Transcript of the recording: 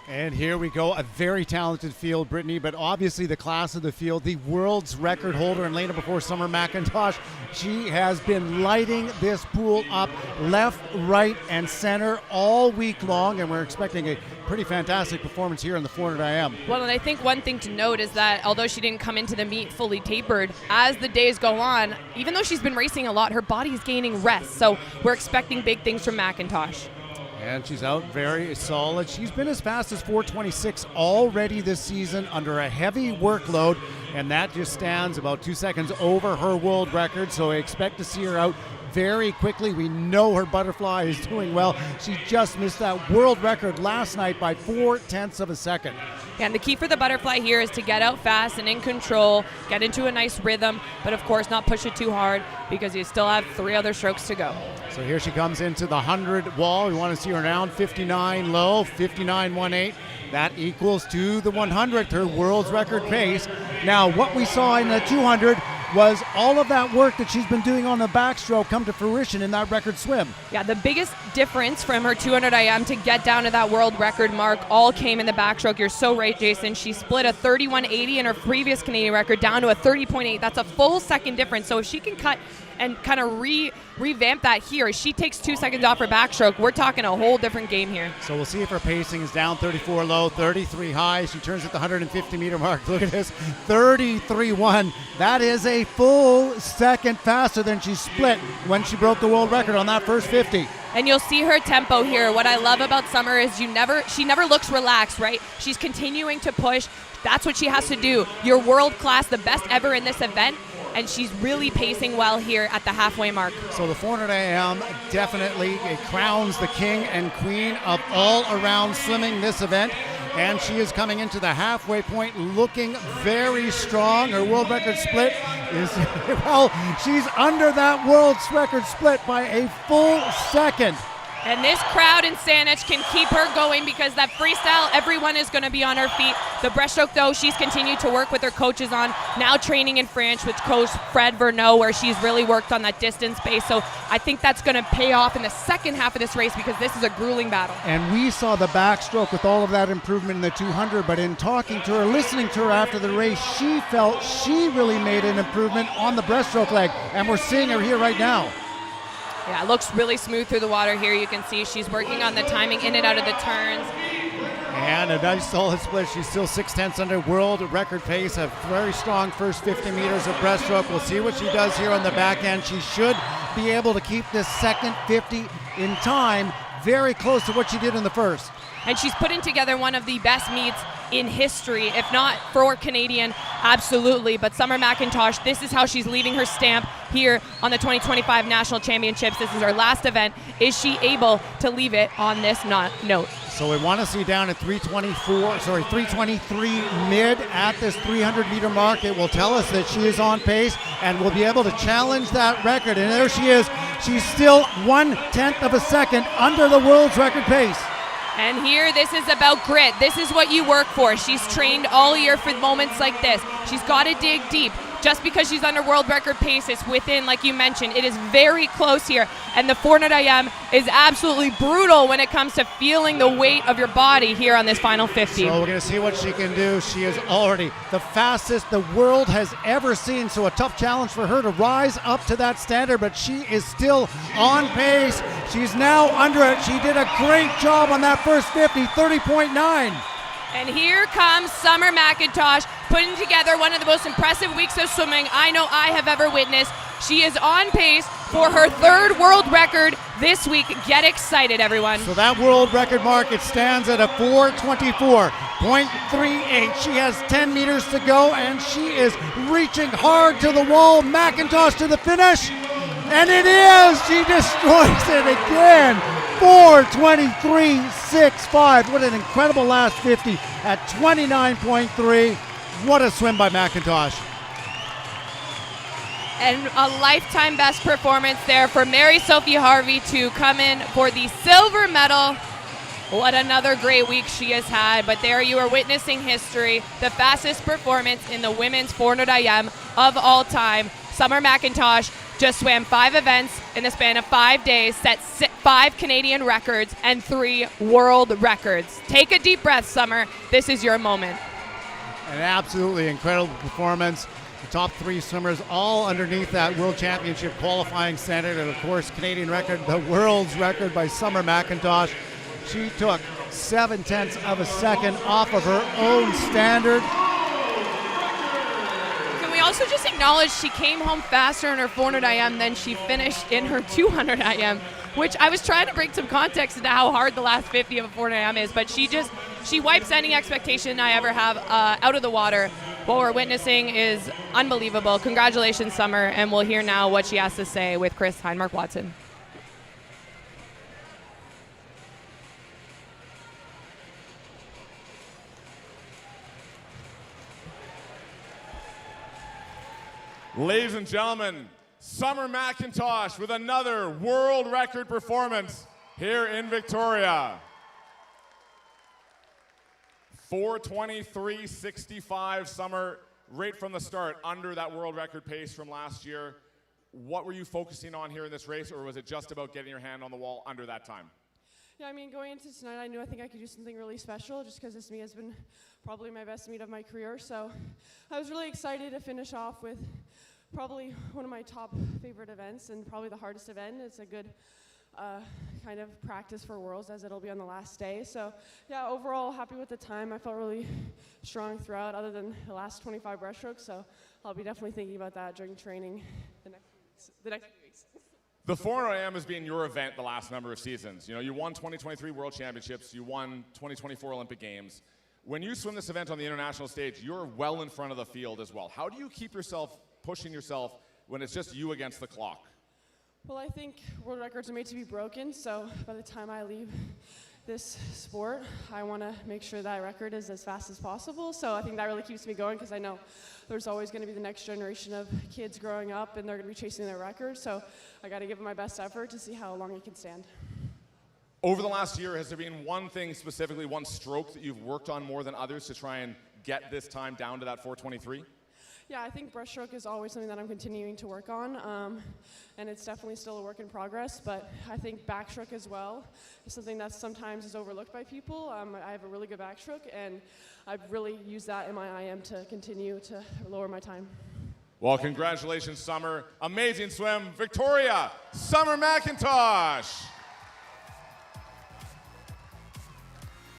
And here we go, a very talented field, Brittany, but obviously the class of the field, the world's record holder and later before Summer McIntosh. She has been lighting this pool up left, right, and center all week long, and we're expecting a pretty fantastic performance here in the 400 IM. Well, and I think one thing to note is that although she didn't come into the meet fully tapered, as the days go on, even though she's been racing a lot, her body is gaining rest. So we're expecting big things from McIntosh. And she's out very solid. She's been as fast as 4:26 already this season under a heavy workload, and that just stands about 2 seconds over her world record, so I expect to see her out very quickly. We know her butterfly is doing well. She just missed that world record last night by 0.4 of a second. And the key for the butterfly here is to get out fast and in control, get into a nice rhythm, but of course not push it too hard because you still have 3 other strokes to go. So here she comes into the 100 wall. We want to see her around 59 low, 59.18. That equals to the 100th, her world's record pace. Now, what we saw in the 200 was all of that work that she's been doing on the backstroke come to fruition in that record swim. Yeah, the biggest difference from her 200 IM to get down to that world record mark all came in the backstroke. You're so right, Jason. She split a 31.80 in her previous Canadian record down to a 30.8. That's a full second difference. So if she can cut and kind of revamp that here, as she takes 2 seconds off her backstroke, we're talking a whole different game here. So we'll see if her pacing is down 34 low, 33 high. She turns at the 150 meter mark. Look at this, 33.1. That is a full second faster than she split when she broke the world record on that first 50. And you'll see her tempo here. What I love about Summer is she never looks relaxed, right? She's continuing to push. That's what she has to do. You're world class, the best ever in this event, and she's really pacing well here at the halfway mark. So the 400 AM definitely crowns the king and queen of all-around swimming this event. And she is coming into the halfway point looking very strong. Her world record split is, well, she's under that world record split by a full second. And this crowd in Saanich can keep her going because that freestyle, everyone is going to be on her feet. The breaststroke, though, she's continued to work with her coaches on, now training in France with Coach Fred Verneau, where she's really worked on that distance base. So I think that's going to pay off in the second half of this race because this is a grueling battle. And we saw the backstroke with all of that improvement in the 200, but in talking to her, listening to her after the race, she felt she really made an improvement on the breaststroke leg, and we're seeing her here right now. Yeah, it looks really smooth through the water here. You can see she's working on the timing in and out of the turns. And a nice solid split. She's still 0.6 under world record pace. A very strong first 50 meters of breaststroke. We'll see what she does here on the back end. She should be able to keep this second 50 in time very close to what she did in the first. And she's putting together one of the best meets in history, if not for Canadian, absolutely. But Summer McIntosh, this is how she's leaving her stamp here on the 2025 National Championships. This is her last event. Is she able to leave it on this note? So we want to see down at 323 mid at this 300 meter mark. It will tell us that she is on pace and will be able to challenge that record. And there she is. She's still 1/10 of a second under the world's record pace. And here, this is about grit. This is what you work for. She's trained all year for moments like this. She's got to dig deep. Just because she's under world record pace, it's within, like you mentioned, it is very close here. And the 400 IM is absolutely brutal when it comes to feeling the weight of your body here on this final 50. So we're going to see what she can do. She is already the fastest the world has ever seen. So a tough challenge for her to rise up to that standard, but she is still on pace. She's now under it. She did a great job on that first 50, 30.9. And here comes Summer McIntosh putting together one of the most impressive weeks of swimming I know I have ever witnessed. She is on pace for her third world record this week. Get excited, everyone. So that world record mark, it stands at a 4:24.38. She has 10 meters to go, and she is reaching hard to the wall. McIntosh to the finish, and it is! She destroys it again. 4:23.65. What an incredible last 50 at 29.3. What a swim by McIntosh. And a lifetime best performance there for Mary Sophie Harvey to come in for the silver medal. What another great week she has had. But there you are witnessing history, the fastest performance in the women's 400 IM of all time. Summer McIntosh just swam 5 events in the span of 5 days, set 5 Canadian records and 3 world records. Take a deep breath, Summer. This is your moment. An absolutely incredible performance. The top 3 swimmers all underneath that World Championship qualifying standard, and of course Canadian record, the world's record by Summer McIntosh. She took 0.7 of a second off of her own standard. Can we also just acknowledge she came home faster in her 400 IM than she finished in her 200 IM, which I was trying to bring some context into how hard the last 50 of a 400 IM is, but she wipes any expectation I ever have out of the water. What we're witnessing is unbelievable. Congratulations, Summer, and we'll hear now what she has to say with Chris Heinmark-Watson. Ladies and gentlemen, Summer McIntosh with another world record performance here in Victoria. 4:23.65, Summer, right from the start, under that world record pace from last year. What were you focusing on here in this race, or was it just about getting your hand on the wall under that time? Yeah, I mean, going into tonight, I knew I think I could do something really special just because this meet has been probably my best meet of my career. So I was really excited to finish off with probably one of my top favorite events and probably the hardest event. It's a good kind of practice for Worlds as it'll be on the last day. So yeah, overall happy with the time. I felt really strong throughout other than the last 25 breaststrokes. So I'll be definitely thinking about that during training the next few weeks. The 400 IM has been your event the last number of seasons. You know, you won 2023 World Championships, you won 2024 Olympic Games. When you swim this event on the international stage, you're well in front of the field as well. How do you keep yourself pushing yourself when it's just you against the clock? Well, I think world records are made to be broken, so by the time I leave this sport, I want to make sure that record is as fast as possible. So I think that really keeps me going because I know there's always going to be the next generation of kids growing up and they're going to be chasing their record. So I got to give it my best effort to see how long it can stand. Over the last year, has there been one thing specifically, one stroke that you've worked on more than others to try and get this time down to that 4:23? Yeah, I think breaststroke is always something that I'm continuing to work on, and it's definitely still a work in progress, but I think backstroke as well is something that sometimes is overlooked by people. I have a really good backstroke, and I've really used that in my IM to continue to lower my time. Well, congratulations, Summer. Amazing swim. Victoria, Summer McIntosh.